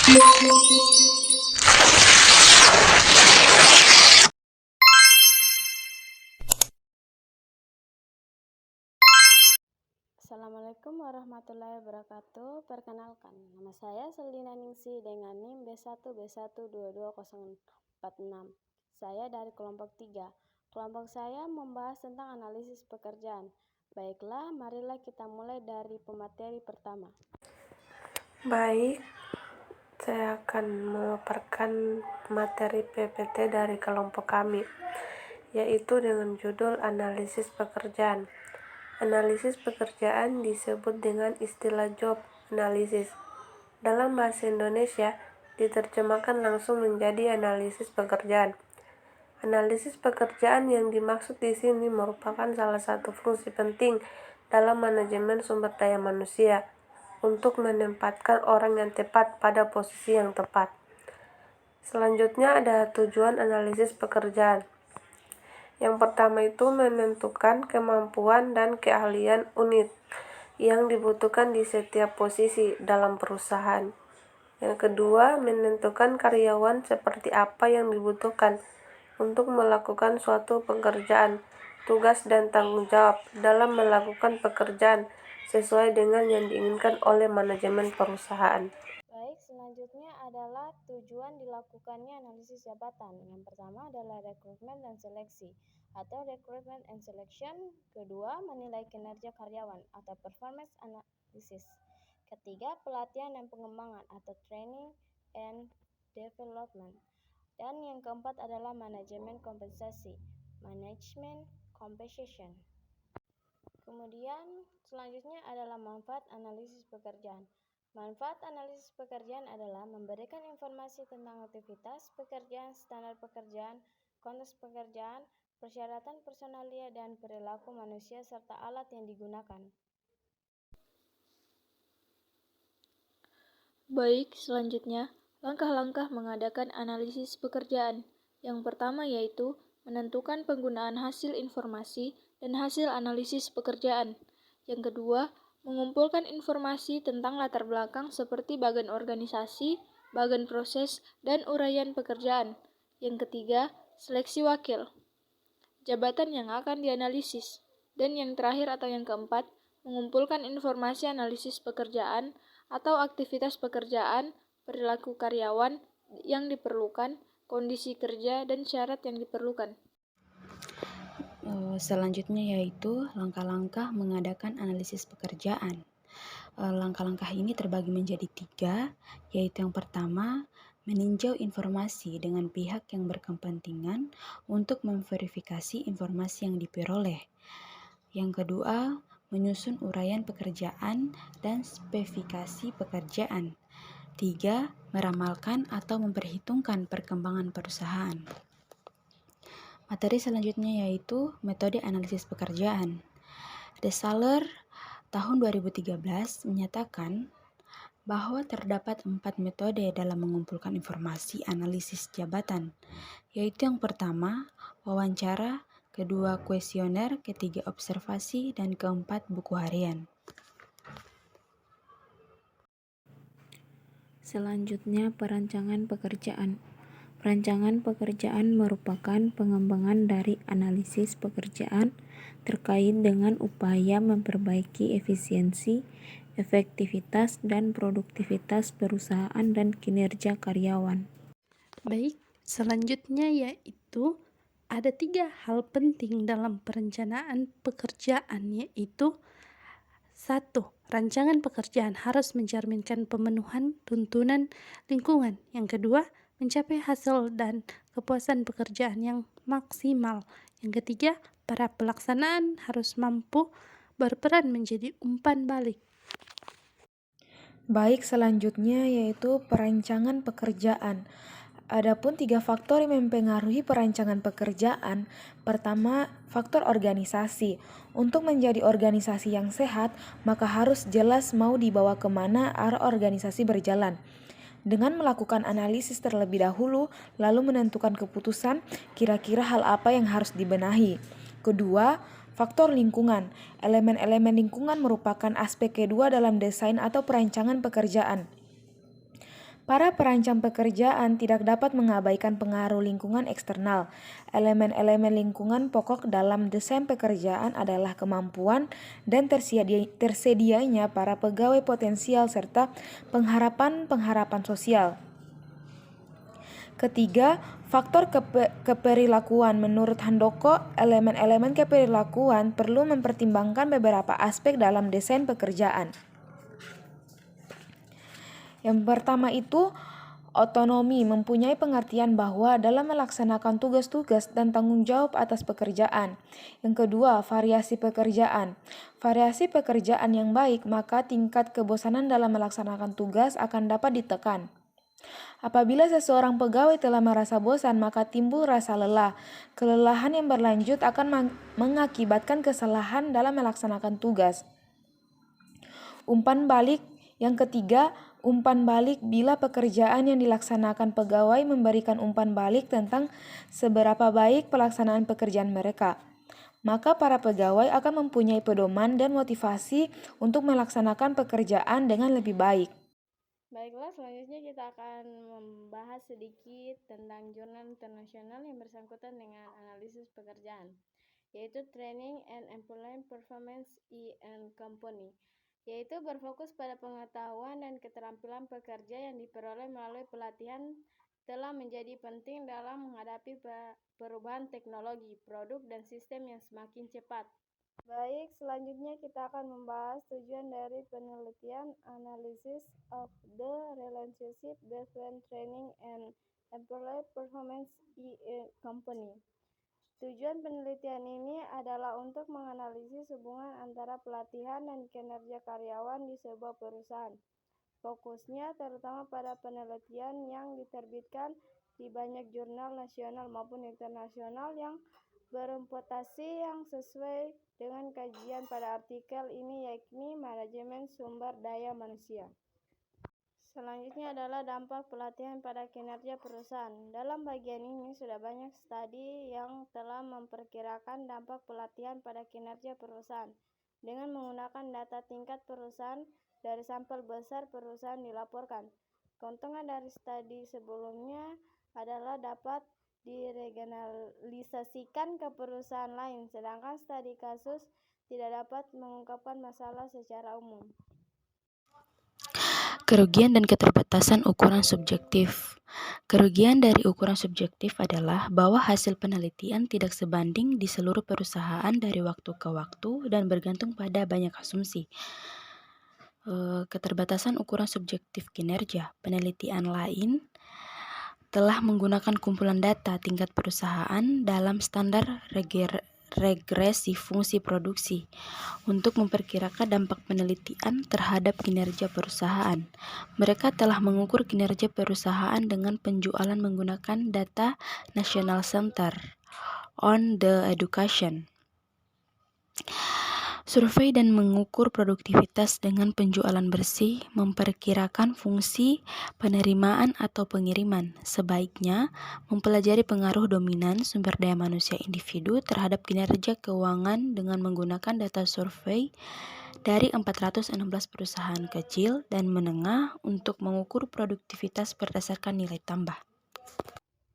Assalamualaikum warahmatullahi wabarakatuh. Perkenalkan, nama saya Selina Ningsi dengan NIM B1B1222046. Saya dari kelompok 3. Kelompok saya membahas tentang analisis pekerjaan. Baiklah, marilah kita mulai dari pemateri pertama. Baik, saya akan memaparkan materi PPT dari kelompok kami, yaitu dengan judul analisis pekerjaan. Analisis pekerjaan disebut dengan istilah job analysis. Dalam bahasa Indonesia, diterjemahkan langsung menjadi analisis pekerjaan. Analisis pekerjaan yang dimaksud di sini merupakan salah satu fungsi penting dalam manajemen sumber daya manusia untuk menempatkan orang yang tepat pada posisi yang tepat. Selanjutnya ada tujuan analisis pekerjaan. Yang pertama itu menentukan kemampuan dan keahlian unit yang dibutuhkan di setiap posisi dalam perusahaan. Yang kedua, menentukan karyawan seperti apa yang dibutuhkan untuk melakukan suatu pekerjaan, tugas dan tanggung jawab dalam melakukan pekerjaan sesuai dengan yang diinginkan oleh manajemen perusahaan. Baik, selanjutnya adalah tujuan dilakukannya analisis jabatan. Yang pertama adalah rekrutmen dan seleksi atau recruitment and selection. Kedua, menilai kinerja karyawan atau performance analysis. Ketiga, pelatihan dan pengembangan atau training and development. Dan yang keempat adalah manajemen kompensasi, management compensation. Kemudian selanjutnya adalah manfaat analisis pekerjaan. Manfaat analisis pekerjaan adalah memberikan informasi tentang aktivitas pekerjaan, standar pekerjaan, konteks pekerjaan, persyaratan personalia, dan perilaku manusia serta alat yang digunakan. Baik, selanjutnya, langkah-langkah mengadakan analisis pekerjaan. Yang pertama yaitu menentukan penggunaan hasil informasi dan hasil analisis pekerjaan. Yang kedua, mengumpulkan informasi tentang latar belakang seperti bagian organisasi, bagian proses, dan uraian pekerjaan. Yang ketiga, seleksi wakil, jabatan yang akan dianalisis. Dan yang terakhir atau yang keempat, mengumpulkan informasi analisis pekerjaan atau aktivitas pekerjaan, perilaku karyawan yang diperlukan, kondisi kerja, dan syarat yang diperlukan. Selanjutnya yaitu langkah-langkah mengadakan analisis pekerjaan. Langkah-langkah ini terbagi menjadi 3, yaitu yang pertama, meninjau informasi dengan pihak yang berkepentingan untuk memverifikasi informasi yang diperoleh. Yang kedua, menyusun uraian pekerjaan dan spesifikasi pekerjaan. 3, meramalkan atau memperhitungkan perkembangan perusahaan. Materi selanjutnya yaitu metode analisis pekerjaan. Desaler tahun 2013 menyatakan bahwa terdapat 4 metode dalam mengumpulkan informasi analisis jabatan, yaitu yang pertama, wawancara, kedua, kuesioner, ketiga, observasi, dan keempat, buku harian. Selanjutnya, perancangan pekerjaan. Perancangan pekerjaan merupakan pengembangan dari analisis pekerjaan terkait dengan upaya memperbaiki efisiensi, efektivitas, dan produktivitas perusahaan dan kinerja karyawan. Baik, selanjutnya yaitu ada 3 hal penting dalam perencanaan pekerjaan, yaitu 1. Rancangan pekerjaan harus mencerminkan pemenuhan tuntunan lingkungan. Yang kedua, mencapai hasil dan kepuasan pekerjaan yang maksimal. Yang ketiga, para pelaksanaan harus mampu berperan menjadi umpan balik. Baik, selanjutnya yaitu perancangan pekerjaan. Adapun 3 faktor yang mempengaruhi perancangan pekerjaan. Pertama, faktor organisasi. Untuk menjadi organisasi yang sehat, maka harus jelas mau dibawa kemana arah organisasi berjalan. Dengan melakukan analisis terlebih dahulu, lalu menentukan keputusan kira-kira hal apa yang harus dibenahi. Kedua, faktor lingkungan. Elemen-elemen lingkungan merupakan aspek kedua dalam desain atau perancangan pekerjaan. Para perancang pekerjaan tidak dapat mengabaikan pengaruh lingkungan eksternal. Elemen-elemen lingkungan pokok dalam desain pekerjaan adalah kemampuan dan tersedianya para pegawai potensial serta pengharapan sosial. Ketiga, faktor keperilakuan. Menurut Handoko, elemen-elemen keperilakuan perlu mempertimbangkan beberapa aspek dalam desain pekerjaan. Yang pertama itu, otonomi mempunyai pengertian bahwa dalam melaksanakan tugas-tugas dan tanggung jawab atas pekerjaan. Yang kedua, variasi pekerjaan. Variasi pekerjaan yang baik, maka tingkat kebosanan dalam melaksanakan tugas akan dapat ditekan. Apabila seseorang pegawai telah merasa bosan, maka timbul rasa lelah. Kelelahan yang berlanjut akan mengakibatkan kesalahan dalam melaksanakan tugas. Umpan balik. Yang ketiga, umpan balik bila pekerjaan yang dilaksanakan pegawai memberikan umpan balik tentang seberapa baik pelaksanaan pekerjaan mereka, maka para pegawai akan mempunyai pedoman dan motivasi untuk melaksanakan pekerjaan dengan lebih baik. Baiklah, selanjutnya kita akan membahas sedikit tentang jurnal internasional yang bersangkutan dengan analisis pekerjaan, yaitu Training and Employment Performance in Company, yaitu berfokus pada pengetahuan dan keterampilan pekerja yang diperoleh melalui pelatihan telah menjadi penting dalam menghadapi perubahan teknologi, produk, dan sistem yang semakin cepat. Baik, selanjutnya kita akan membahas tujuan dari penelitian Analysis of the Relationship Between Training and Employee Performance in a Company. Tujuan penelitian ini adalah untuk menganalisis hubungan antara pelatihan dan kinerja karyawan di sebuah perusahaan. Fokusnya terutama pada penelitian yang diterbitkan di banyak jurnal nasional maupun internasional yang berreputasi yang sesuai dengan kajian pada artikel ini, yakni manajemen sumber daya manusia. Selanjutnya adalah dampak pelatihan pada kinerja perusahaan. Dalam bagian ini sudah banyak studi yang telah memperkirakan dampak pelatihan pada kinerja perusahaan dengan menggunakan data tingkat perusahaan dari sampel besar perusahaan dilaporkan. Keuntungan dari studi sebelumnya adalah dapat diregionalisasikan ke perusahaan lain, sedangkan studi kasus tidak dapat mengungkapkan masalah secara umum. Kerugian dan keterbatasan ukuran subjektif. Kerugian dari ukuran subjektif adalah bahwa hasil penelitian tidak sebanding di seluruh perusahaan dari waktu ke waktu dan bergantung pada banyak asumsi. Keterbatasan ukuran subjektif kinerja. Penelitian lain telah menggunakan kumpulan data tingkat perusahaan dalam standar regresi fungsi produksi untuk memperkirakan dampak penelitian terhadap kinerja perusahaan. Mereka telah mengukur kinerja perusahaan dengan penjualan menggunakan data National Center on the Education survei dan mengukur produktivitas dengan penjualan bersih, memperkirakan fungsi penerimaan atau pengiriman. Sebaiknya mempelajari pengaruh dominan sumber daya manusia individu terhadap kinerja keuangan dengan menggunakan data survei dari 416 perusahaan kecil dan menengah untuk mengukur produktivitas berdasarkan nilai tambah.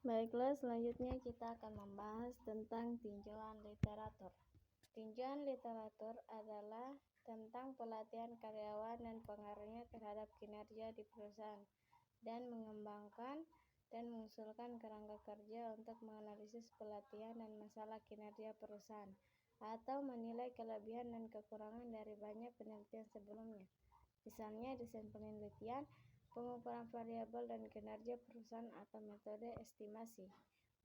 Baiklah, selanjutnya kita akan membahas tentang tinjauan literatur. Tinjauan literatur adalah tentang pelatihan karyawan dan pengaruhnya terhadap kinerja di perusahaan, dan mengembangkan dan mengusulkan kerangka kerja untuk menganalisis pelatihan dan masalah kinerja perusahaan, atau menilai kelebihan dan kekurangan dari banyak penelitian sebelumnya. Misalnya, desain penelitian, pengukuran variabel dan kinerja perusahaan atau metode estimasi,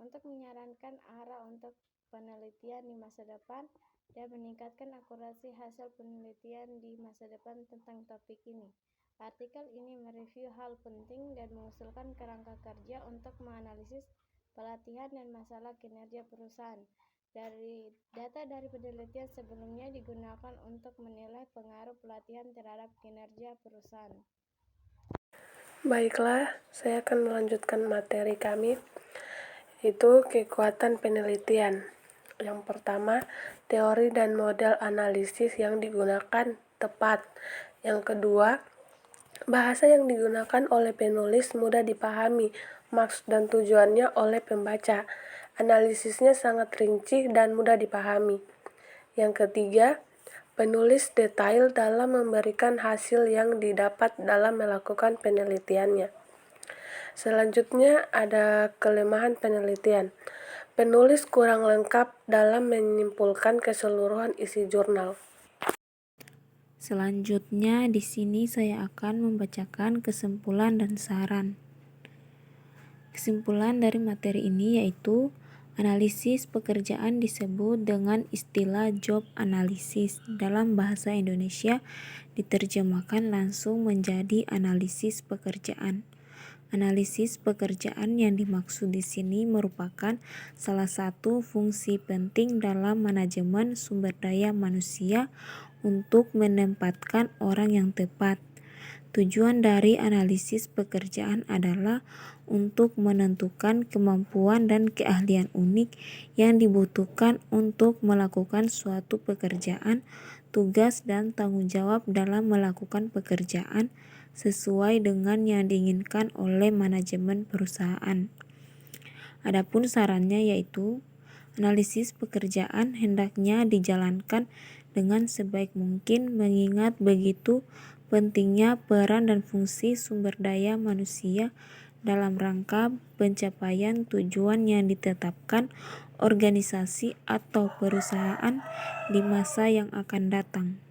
untuk menyarankan arah untuk penelitian di masa depan dan meningkatkan akurasi hasil penelitian di masa depan tentang topik ini. Artikel ini mereview hal penting dan mengusulkan kerangka kerja untuk menganalisis pelatihan dan masalah kinerja perusahaan. Data dari penelitian sebelumnya digunakan untuk menilai pengaruh pelatihan terhadap kinerja perusahaan. Baiklah, saya akan melanjutkan materi kami, yaitu kekuatan penelitian. Yang pertama, teori dan model analisis yang digunakan tepat. Yang kedua, Bahasa yang digunakan oleh penulis mudah dipahami, maksud dan tujuannya oleh pembaca. Analisisnya sangat rinci dan mudah dipahami. Yang ketiga, penulis detail dalam memberikan hasil yang didapat dalam melakukan penelitiannya. Selanjutnya ada kelemahan penelitian. Penulis kurang lengkap dalam menyimpulkan keseluruhan isi jurnal. Selanjutnya, di sini saya akan membacakan kesimpulan dan saran. Kesimpulan dari materi ini yaitu analisis pekerjaan disebut dengan istilah job analysis. Dalam bahasa Indonesia diterjemahkan langsung menjadi analisis pekerjaan. Analisis pekerjaan yang dimaksud di sini merupakan salah satu fungsi penting dalam manajemen sumber daya manusia untuk menempatkan orang yang tepat. Tujuan dari analisis pekerjaan adalah untuk menentukan kemampuan dan keahlian unik yang dibutuhkan untuk melakukan suatu pekerjaan, tugas, dan tanggung jawab dalam melakukan pekerjaan sesuai dengan yang diinginkan oleh manajemen perusahaan. Adapun sarannya yaitu analisis pekerjaan hendaknya dijalankan dengan sebaik mungkin mengingat begitu pentingnya peran dan fungsi sumber daya manusia dalam rangka pencapaian tujuan yang ditetapkan organisasi atau perusahaan di masa yang akan datang.